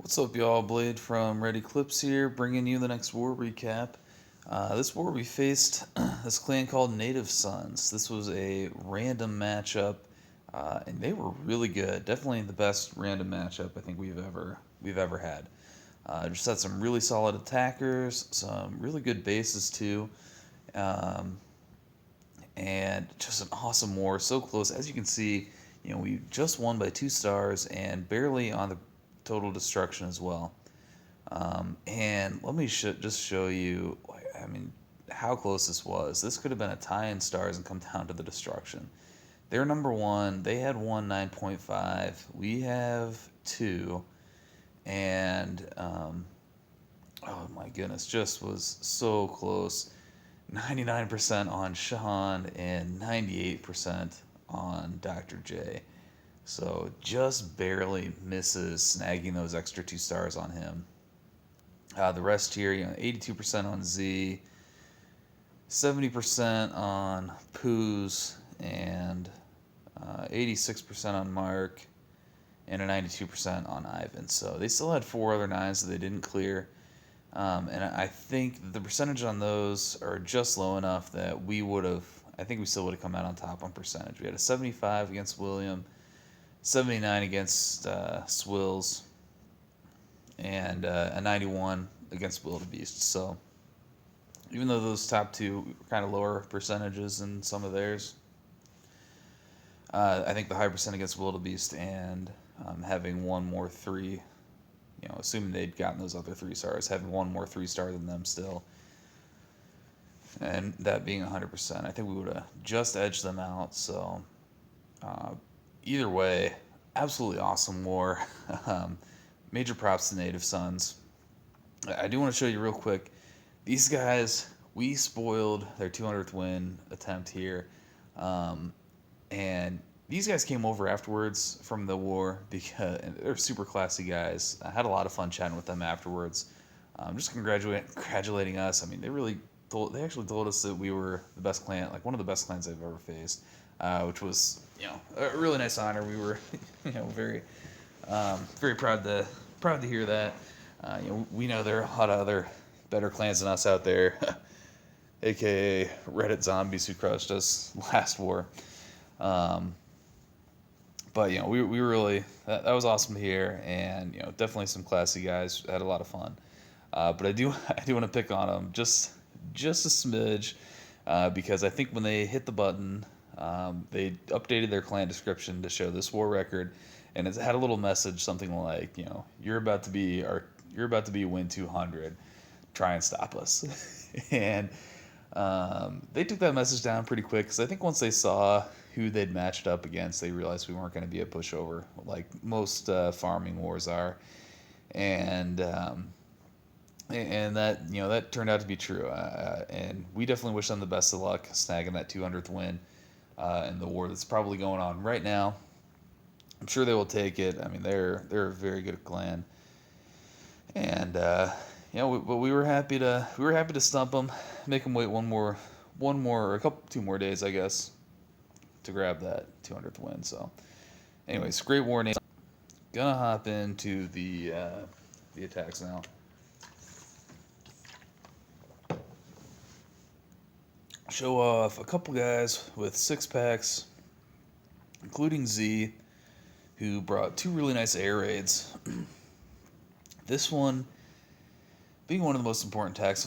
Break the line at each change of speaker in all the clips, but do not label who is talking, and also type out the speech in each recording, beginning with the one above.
What's up, y'all? Blade from Ready Clips here, bringing you the next war recap. This war we faced this clan called Native Sons. This was a random matchup, and they were really good. Definitely the best random matchup I think we've ever had. Just had some really solid attackers, some really good bases too, um, and just an awesome war. So close, as you can see. We just won by 2 stars and barely on the total destruction as well. And let me just show you, I mean, how close this was. This could have been a tie in stars and come down to the destruction. They're number one. They had one 9.5. We have two. And, oh my goodness, just was so close. 99% on Sean and 98% on Dr. J. So just barely misses snagging those extra 2 stars on him. The rest here, 82% on Z, 70% on Poos, and 86% on Mark, and a 92% on Ivan. So they still had 4 other 9s that they didn't clear. And I think the percentage on those are just low enough that I think we still would have come out on top on percentage. We had a 75 against William, 79 against Swills, and a 91 against Wildebeest. So even though those top two were kind of lower percentages than some of theirs, I think the high percent against Wildebeest and having one more three, assuming they'd gotten those other 3 stars, having one more 3 star than them still, and that being 100%, I think we would have just edged them out. So uh, either way, absolutely awesome war. Major props to Native Sons. I do want to show you real quick. These guys, we spoiled their 200th win attempt here. And these guys came over afterwards from the war because they're super classy guys. I had a lot of fun chatting with them afterwards. Just congratulating us. I mean, they actually told us that we were the best clan, like one of the best clans they've ever faced, which was, a really nice honor. We were, very, very proud to hear that. We know there are a lot of other better clans than us out there, aka Reddit zombies who crushed us last war. Um, but we were really that was awesome to hear, and definitely some classy guys. Had a lot of fun. But I do want to pick on them just a smidge, because I think when they hit the button, they updated their clan description to show this war record, and it had a little message, something like, you're about to be win 200, try and stop us, and they took that message down pretty quick because I think once they saw who they'd matched up against, they realized we weren't going to be a pushover like most farming wars are, and that turned out to be true. And we definitely wish them the best of luck snagging that 200th win in the war that's probably going on right now. I'm sure they will take it. I mean, they're a very good clan, and but we were happy to stump them, make them wait or a couple 2 more days, I guess, to grab that 200th win. So, anyways, great warning. Gonna hop into the attacks now. Show off a couple guys with 6 packs, including Z, who brought 2 really nice air raids. This one being one of the most important attacks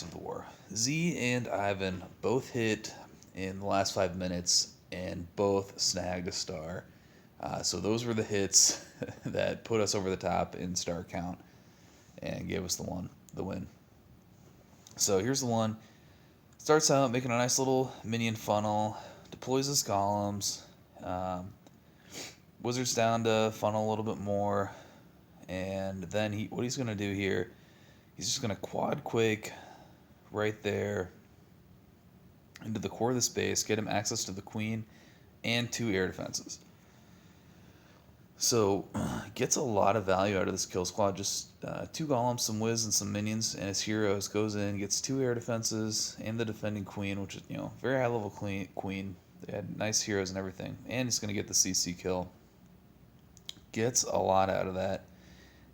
of the war. Z and Ivan both hit in the last 5 minutes and both snagged a star. So those were the hits that put us over the top in star count and gave us the win. So here's the one. Starts out making a nice little minion funnel, deploys his columns, wizards down to funnel a little bit more, and then what he's going to do here, he's just going to quad quake right there into the core of the space, get him access to the queen and 2 air defenses. So gets a lot of value out of this kill squad. Just 2 golems, some whiz, and some minions, and his heroes goes in, gets 2 air defenses and the defending queen, which is very high level queen. They had nice heroes and everything, and he's going to get the CC kill. Gets a lot out of that.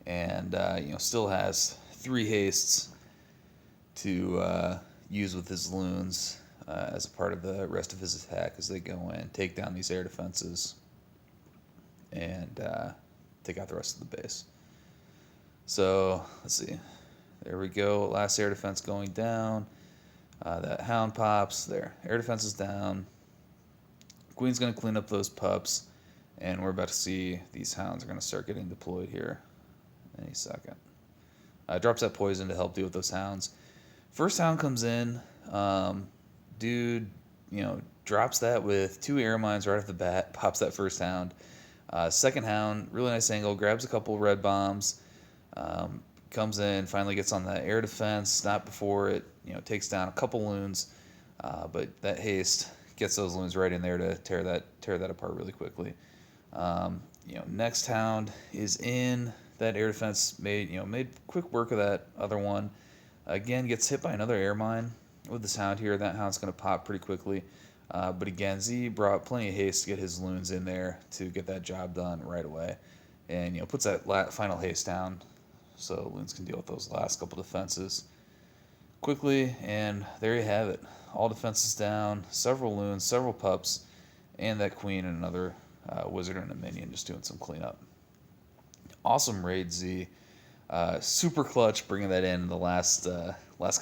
and still has 3 hastes to use with his loons as a part of the rest of his attack as they go in, take down these air defenses, and take out the rest of the base. So let's see. There we go. Last air defense going down. That hound pops. There. Air defense is down. Queen's going to clean up those pups. And we're about to see these hounds are going to start getting deployed here any second. Drops that poison to help deal with those hounds. First hound comes in. Dude, drops that with 2 air mines right off the bat. Pops that first hound. Second hound, really nice angle. Grabs a couple red bombs. Comes in, finally gets on the air defense. Not before it, takes down a couple loons. But that haste gets those loons right in there to tear that apart really quickly. Next hound is in. That air defense made quick work of that other one. Again, gets hit by another air mine with this hound here. That hound's going to pop pretty quickly. But again, Z brought plenty of haste to get his loons in there to get that job done right away. And puts that final haste down so loons can deal with those last couple defenses quickly. And there you have it. All defenses down, several loons, several pups, and that queen and another wizard and a minion just doing some cleanup. Awesome raid, Z. Super clutch bringing that in the last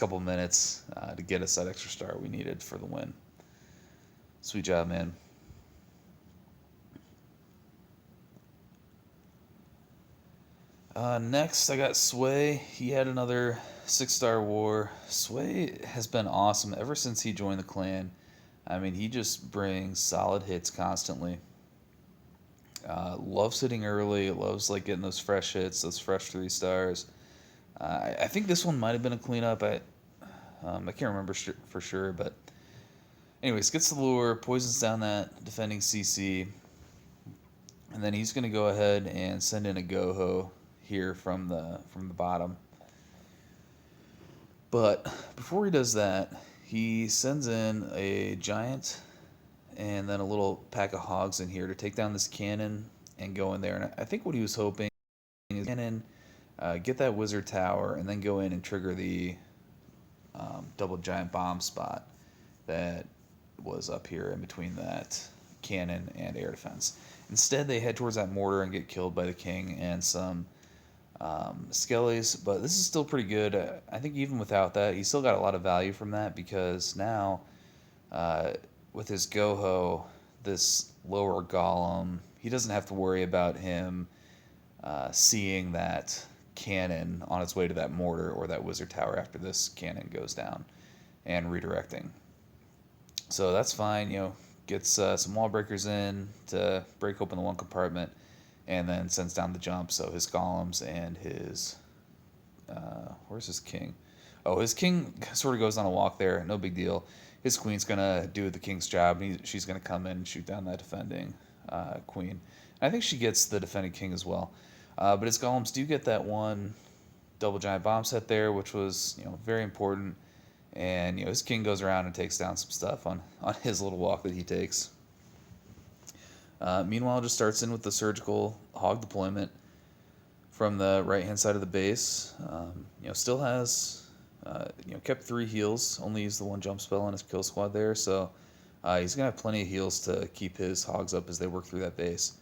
couple minutes to get us that extra star we needed for the win. Sweet job, man. Next, I got Sway. He had another 6-star war. Sway has been awesome ever since he joined the clan. I mean, he just brings solid hits constantly. Loves hitting early. Loves getting those fresh hits, those fresh 3 stars. I think this one might have been a cleanup. I can't remember for sure, but anyways, gets the lure, poisons down that defending CC, and then he's going to go ahead and send in a Goho here from the bottom. But before he does that, he sends in a giant and then a little pack of hogs in here to take down this cannon and go in there. And I think what he was hoping is cannon, get that wizard tower, and then go in and trigger the double giant bomb spot that was up here in between that cannon and air defense. Instead, they head towards that mortar and get killed by the king and some skellies, but this is still pretty good. I think even without that, he still got a lot of value from that because now with his Goho, this lower golem, he doesn't have to worry about him seeing that cannon on its way to that mortar or that wizard tower after this cannon goes down and redirecting. So that's fine, gets some wall breakers in to break open the one compartment and then sends down the jump. So his golems and his, where's his king? Oh, his king sort of goes on a walk there, no big deal. His queen's going to do the king's job, and she's going to come in and shoot down that defending queen. And I think she gets the defending king as well. But his golems do get that one double giant bomb set there, which was very important. And his king goes around and takes down some stuff on his little walk that he takes. Meanwhile, just starts in with the surgical hog deployment from the right hand side of the base. Still has kept 3 heals, only used the 1 jump spell on his kill squad there, so he's gonna have plenty of heals to keep his hogs up as they work through that base.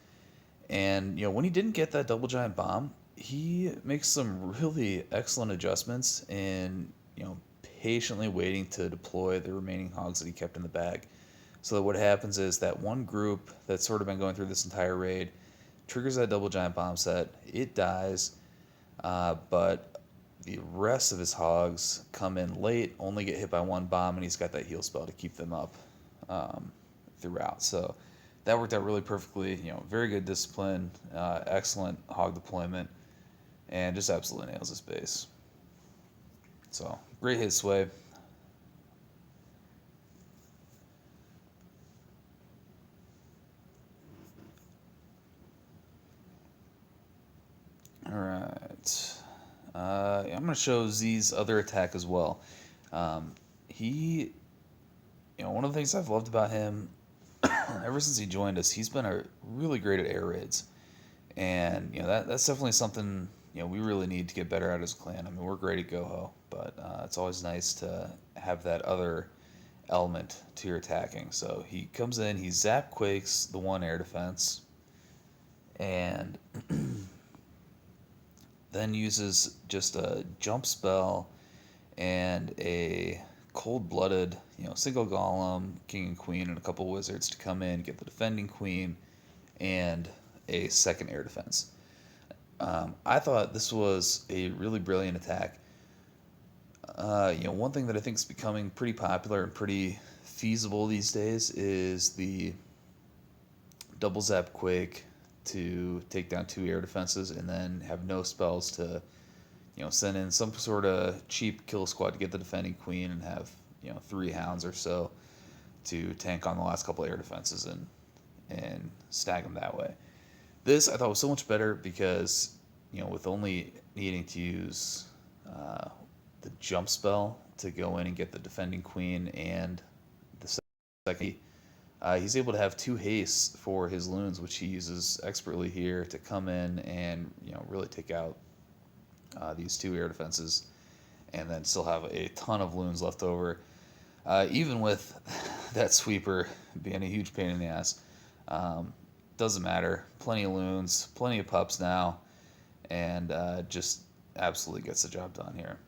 And when he didn't get that double giant bomb, he makes some really excellent adjustments and patiently waiting to deploy the remaining hogs that he kept in the bag. So that what happens is that one group that's sort of been going through this entire raid triggers that double giant bomb set. It dies, but the rest of his hogs come in late, only get hit by 1 bomb, and he's got that heal spell to keep them up throughout. So that worked out really perfectly. Very good discipline, excellent hog deployment, and just absolutely nails his base. So great hit, Sway. All right. I'm going to show Z's other attack as well. He, one of the things I've loved about him ever since he joined us, he's been really great at air raids. And, that's definitely something we really need to get better at as a clan. I mean, we're great at Goho, but it's always nice to have that other element to your attacking. So he comes in, he zap quakes the one air defense, and then uses just a jump spell and a cold-blooded, single golem, king and queen, and a couple wizards to come in, get the defending queen, and a second air defense. I thought this was a really brilliant attack. One thing that I think is becoming pretty popular and pretty feasible these days is the double zap quake to take down two air defenses and then have no spells to send in some sort of cheap kill squad to get the defending queen and have three hounds or so to tank on the last couple air defenses and snag them that way. This I thought was so much better because with only needing to use the jump spell to go in and get the defending queen and the second, he's able to have two haste for his loons, which he uses expertly here to come in and really take out these two air defenses, and then still have a ton of loons left over. Even with that sweeper being a huge pain in the ass, doesn't matter. Plenty of loons, plenty of pups now, and just absolutely gets the job done here.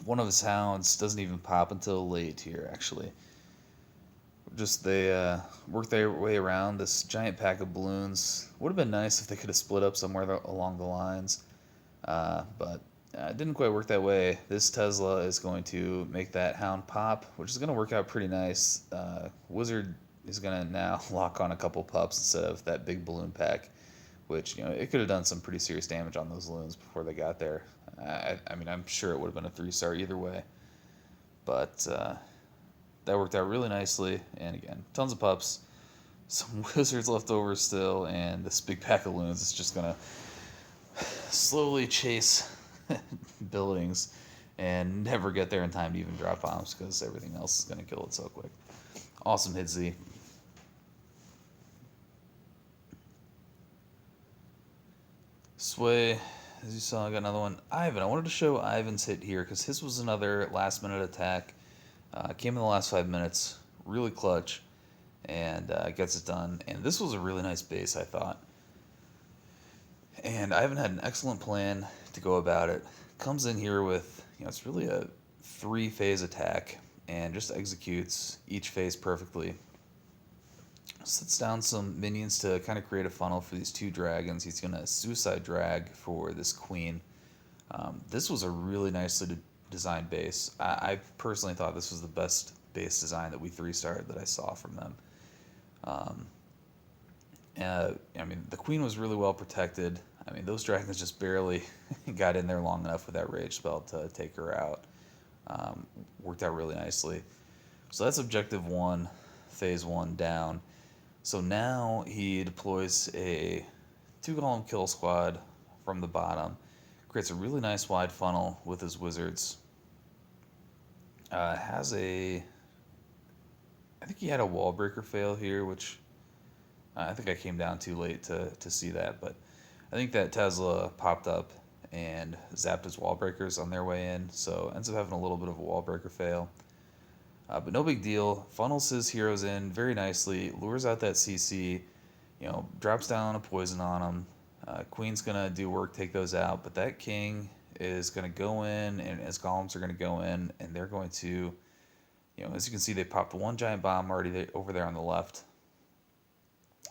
One of his hounds doesn't even pop until late here, actually. Just they work their way around this giant pack of balloons. Would have been nice if they could have split up somewhere along the lines. But it didn't quite work that way. This Tesla is going to make that hound pop, which is going to work out pretty nice. Wizard is going to now lock on a couple pups instead of that big balloon pack, which, it could have done some pretty serious damage on those loons before they got there. I mean, I'm sure it would have been a 3-star either way. But that worked out really nicely. And again, tons of pups, some wizards left over still, and this big pack of loons is just going to slowly chase buildings and never get there in time to even drop bombs because everything else is going to kill it so quick. Awesome hit, Z. Sway, as you saw, I got another one. Ivan. I wanted to show Ivan's hit here because his was another last-minute attack. Came in the last 5 minutes. Really clutch. And gets it done. And this was a really nice base, I thought. And Ivan had an excellent plan to go about it. Comes in here with, it's really a 3-phase attack and just executes each phase perfectly. Sets down some minions to kind of create a funnel for these two dragons. He's going to suicide drag for this queen. This was a really nicely designed base. I personally thought this was the best base design that we 3-starred that I saw from them. I mean, the queen was really well protected. I mean, those dragons just barely got in there long enough with that rage spell to take her out. Worked out really nicely. So that's objective 1, phase 1 down. So now he deploys a 2-column kill squad from the bottom. Creates a really nice wide funnel with his wizards. Has a... I think he had a wall breaker fail here, which I think I came down too late to see that, but I think that Tesla popped up and zapped his wall breakers on their way in, so ends up having a little bit of a wall breaker fail. But no big deal. Funnels his heroes in very nicely, lures out that CC, drops down a poison on him. Queen's going to do work, take those out, but that king is going to go in, and his golems are going to go in, and they're going to, as you can see, they popped one giant bomb already over there on the left.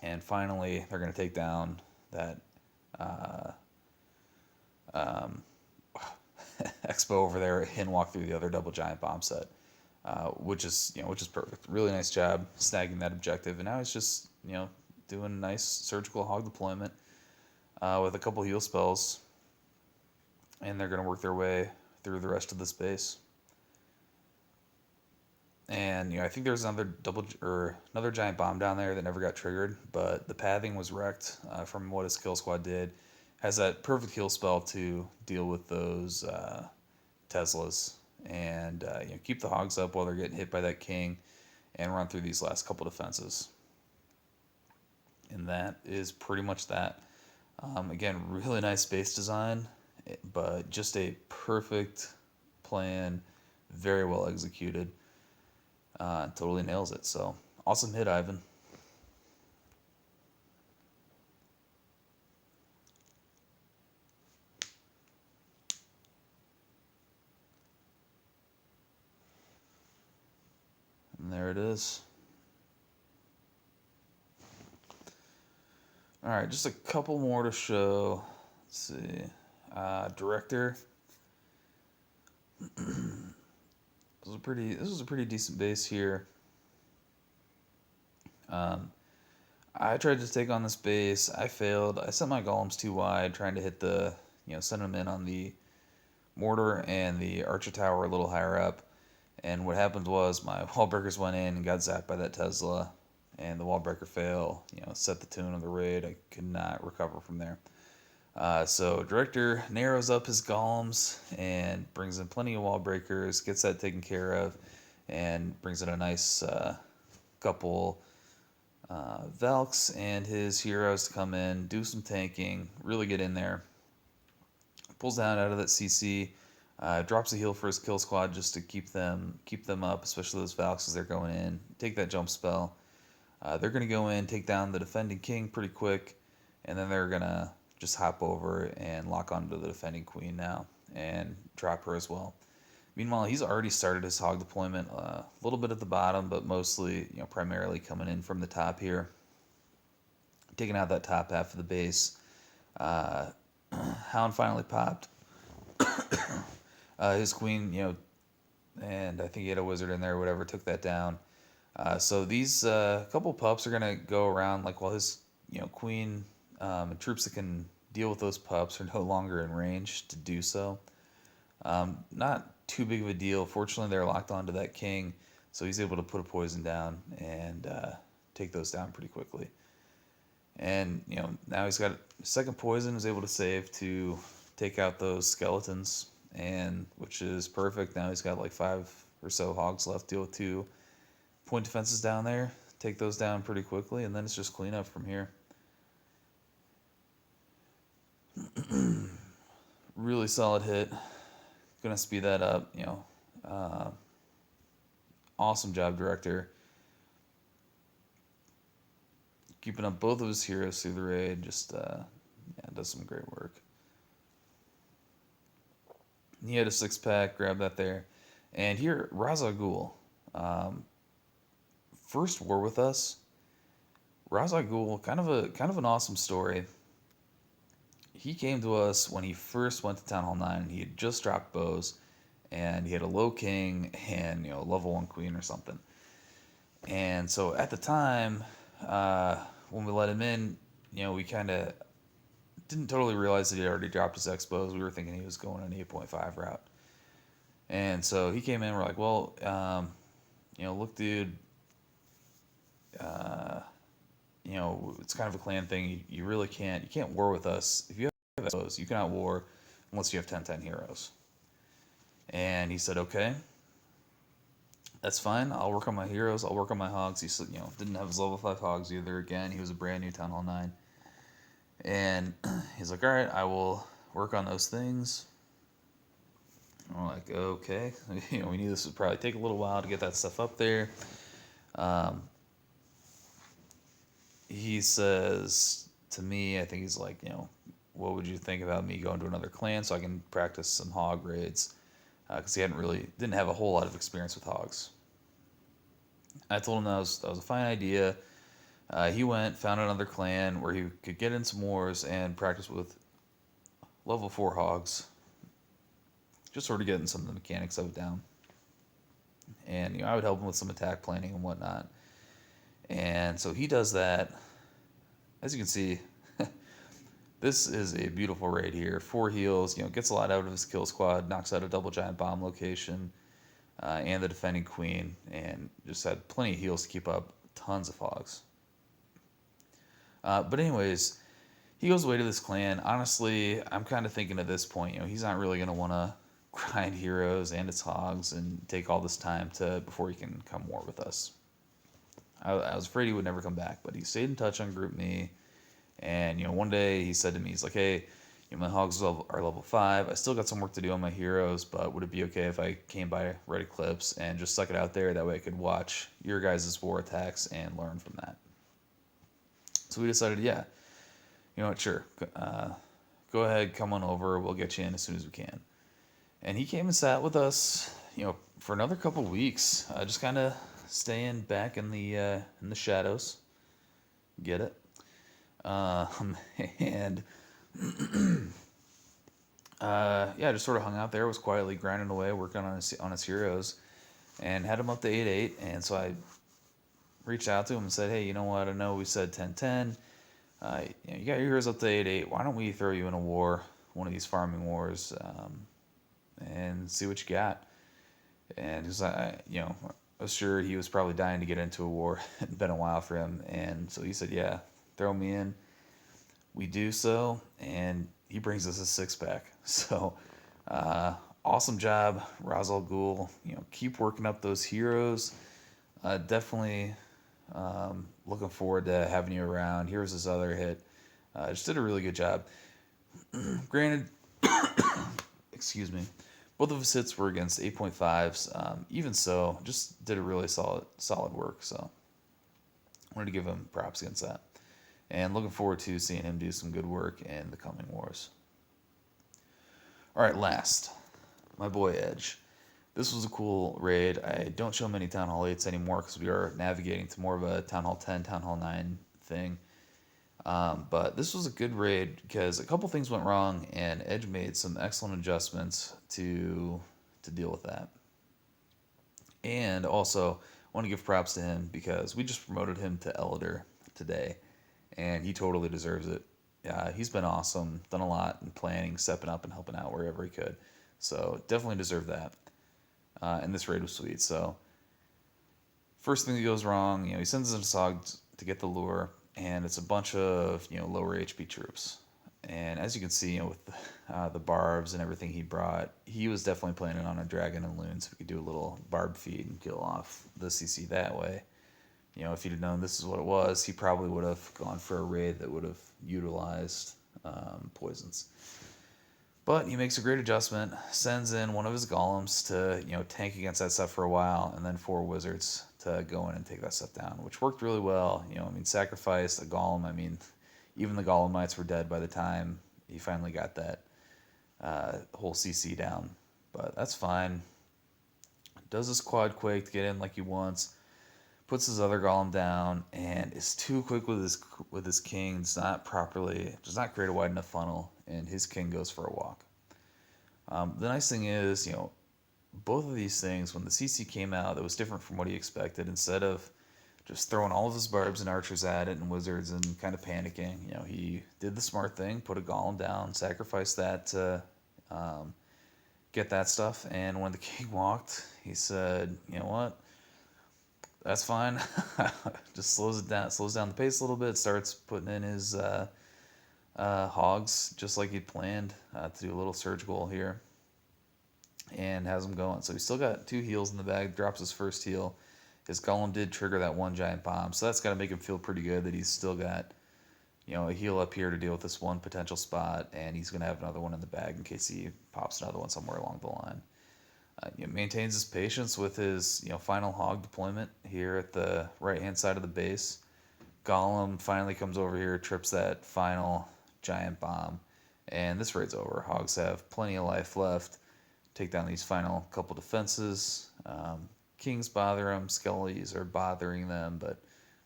And finally, they're going to take down that Expo over there and walk through the other double giant bomb set, which is perfect. Really nice job snagging that objective. And now he's just doing a nice surgical hog deployment with a couple heal spells, and they're going to work their way through the rest of the space. And I think there's another giant bomb down there that never got triggered, but the pathing was wrecked from what his kill squad did. Has that perfect heal spell to deal with those Teslas and keep the hogs up while they're getting hit by that king, and run through these last couple defenses. And that is pretty much that. Again, really nice base design, but just a perfect plan, very well executed. Totally nails it. So awesome hit, Ivan. And there it is. All right, just a couple more to show. Let's see. Director. This was a pretty decent base here. Um, I tried to take on this base. I failed. I sent my golems too wide, trying to hit send them in on the mortar and the archer tower a little higher up. And what happened was my wall breakers went in and got zapped by that Tesla, and the wall breaker fail. Set the tune of the raid. I could not recover from there. So director narrows up his golems and brings in plenty of wall breakers, gets that taken care of, and brings in a nice couple Valks and his heroes to come in, do some tanking, really get in there. Pulls down out of that CC, drops a heal for his kill squad just to keep them up, especially those Valks as they're going in. Take that jump spell. They're going to go in, take down the defending king pretty quick, and then they're going to just hop over and lock onto the defending queen now and drop her as well. Meanwhile, he's already started his hog deployment, a little bit at the bottom, but mostly, primarily coming in from the top here, taking out that top half of the base. Hound finally popped. His queen, and I think he had a wizard in there or whatever, took that down. So these couple pups are gonna go around like while his queen and troops that can deal with those pups are no longer in range to do so. Not too big of a deal. Fortunately, they're locked onto that king, so he's able to put a poison down and take those down pretty quickly. And now he's got second poison, was able to save to take out those skeletons, and which is perfect. Now he's got like 5 or so hogs left. Deal with 2 point defenses down there, take those down pretty quickly, and then it's just clean up from here. Really solid hit. Gonna speed that up. Awesome job, director. Keeping up both of his heroes through the raid. Just does some great work. He had a 6-pack. Grab that there. And here, Ra's al Ghul. First war with us. Ra's al Ghul, kind of an awesome story. He came to us when he first went to Town Hall 9. He had just dropped bows, and he had a low king and level 1 queen or something. And so at the time, when we let him in, we kind of didn't totally realize that he already dropped his expos. We were thinking he was going an 8.5 route. And so he came in, we're like, well, look, dude, it's kind of a clan thing. You really can't war with us. If you have expos, you cannot war unless you have 10/10 heroes. And he said, okay, that's fine. I'll work on my heroes. I'll work on my hogs. He said, didn't have his level 5 hogs either. Again, he was a brand new Town Hall 9. And he's like, all right, I will work on those things. I'm like, okay. We knew this would probably take a little while to get that stuff up there. He says to me, I think he's like, what would you think about me going to another clan so I can practice some hog raids? Because he didn't have a whole lot of experience with hogs. I told him that was a fine idea. He went, found another clan where he could get in some wars and practice with level 4 hogs. Just sort of getting some of the mechanics of it down. And I would help him with some attack planning and whatnot. And so he does that. As you can see, this is a beautiful raid here. 4 heals, gets a lot out of his kill squad, knocks out a double giant bomb location, and the defending queen, and just had plenty of heals to keep up tons of hogs. But anyways, he goes away to this clan. Honestly, I'm kind of thinking at this point, he's not really going to want to grind heroes and his hogs and take all this time before he can come war with us. I was afraid he would never come back, but he stayed in touch on GroupMe, And one day he said to me, he's like, "Hey, my hogs are level 5. I still got some work to do on my heroes, but would it be okay if I came by Red Eclipse and just stuck it out there? That way I could watch your guys' war attacks and learn from that." So we decided, yeah, you know what, sure. Go ahead, come on over. We'll get you in as soon as we can. And he came and sat with us, for another couple weeks, just kind of staying back in the shadows. Get it? And yeah, just sort of hung out there, was quietly grinding away, working on his heroes, and had him up to 8-8. And so I reached out to him and said, "Hey, you know what? I know we said 10-10. You got your heroes up to 8-8. Why don't we throw you in a war, one of these farming wars, and see what you got?" And because I was sure he was probably dying to get into a war. It had been a while for him, and so he said, "Yeah, throw me in." We do so, and he brings us a 6-pack. So, awesome job, Ra's al Ghul. Keep working up those heroes. Definitely looking forward to having you around. Here's his other hit. Just did a really good job. Granted, excuse me, both of his hits were against 8.5s. Even so, just did a really solid work. So, wanted to give him props against that. And looking forward to seeing him do some good work in the coming wars. All right, last, my boy Edge. This was a cool raid. I don't show many Town Hall 8s anymore because we are navigating to more of a Town Hall 10, Town Hall 9 thing. But this was a good raid because a couple things went wrong, and Edge made some excellent adjustments to deal with that. And also, I want to give props to him because we just promoted him to Elder today, and he totally deserves it. He's been awesome, done a lot in planning, stepping up, and helping out wherever he could. So definitely deserved that. And this raid was sweet. So first thing that goes wrong, he sends in a Sog to get the lure, and it's a bunch of lower HP troops. And as you can see, with the barbs and everything he brought, he was definitely planning on a dragon and loon, so we could do a little barb feed and kill off the CC that way. If he'd have known this is what it was, he probably would have gone for a raid that would have utilized poisons. But he makes a great adjustment, sends in one of his golems to tank against that stuff for a while, and then 4 wizards to go in and take that stuff down, which worked really well. Sacrificed a golem. Even the golemites were dead by the time he finally got that whole CC down. But that's fine. Does his quad quake to get in like he wants. Puts his other golem down and is too quick with his king. Does not create a wide enough funnel, and his king goes for a walk. The nice thing is, both of these things, when the CC came out, that was different from what he expected. Instead of just throwing all of his barbs and archers at it and wizards and kind of panicking, he did the smart thing, put a golem down, sacrificed that to get that stuff. And when the king walked, he said, "You know what? That's fine." Just slows down the pace a little bit, starts putting in his hogs just like he'd planned to do a little surgical here, and has them going. So he's still got 2 heals in the bag, drops his first heal. His golem did trigger that 1 giant bomb, so that's got to make him feel pretty good that he's still got a heal up here to deal with this one potential spot, and he's going to have another one in the bag in case he pops another one somewhere along the line. Maintains his patience with his final hog deployment here at the right hand side of the base. Golem finally comes over here, trips that final giant bomb, and this raid's over. Hogs have plenty of life left. Take down these final couple defenses. Kings bother them, skellies are bothering them, but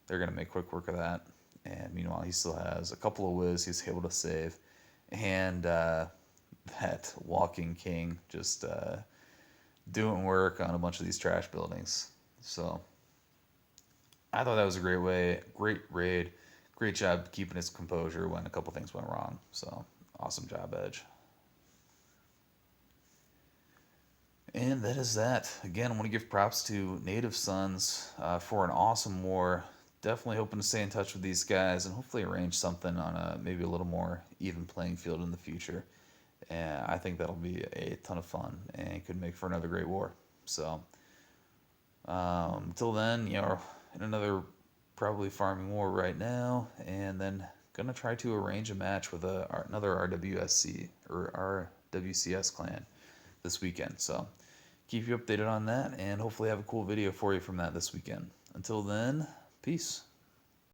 they're going to make quick work of that. And meanwhile, he still has a couple of whiz he's able to save, and that walking king just doing work on a bunch of these trash buildings. So I thought that was a great raid, great job keeping his composure when a couple things went wrong. So awesome job, Edge. And that is that. Again, I want to give props to Native Sons for an awesome war. Definitely hoping to stay in touch with these guys and hopefully arrange something on maybe a little more even playing field in the future. And I think that'll be a ton of fun and could make for another great war. So until then, in another probably farming war right now, and then gonna try to arrange a match with another RWSC or RWCS clan this weekend. So keep you updated on that, and hopefully have a cool video for you from that this weekend. Until then, peace.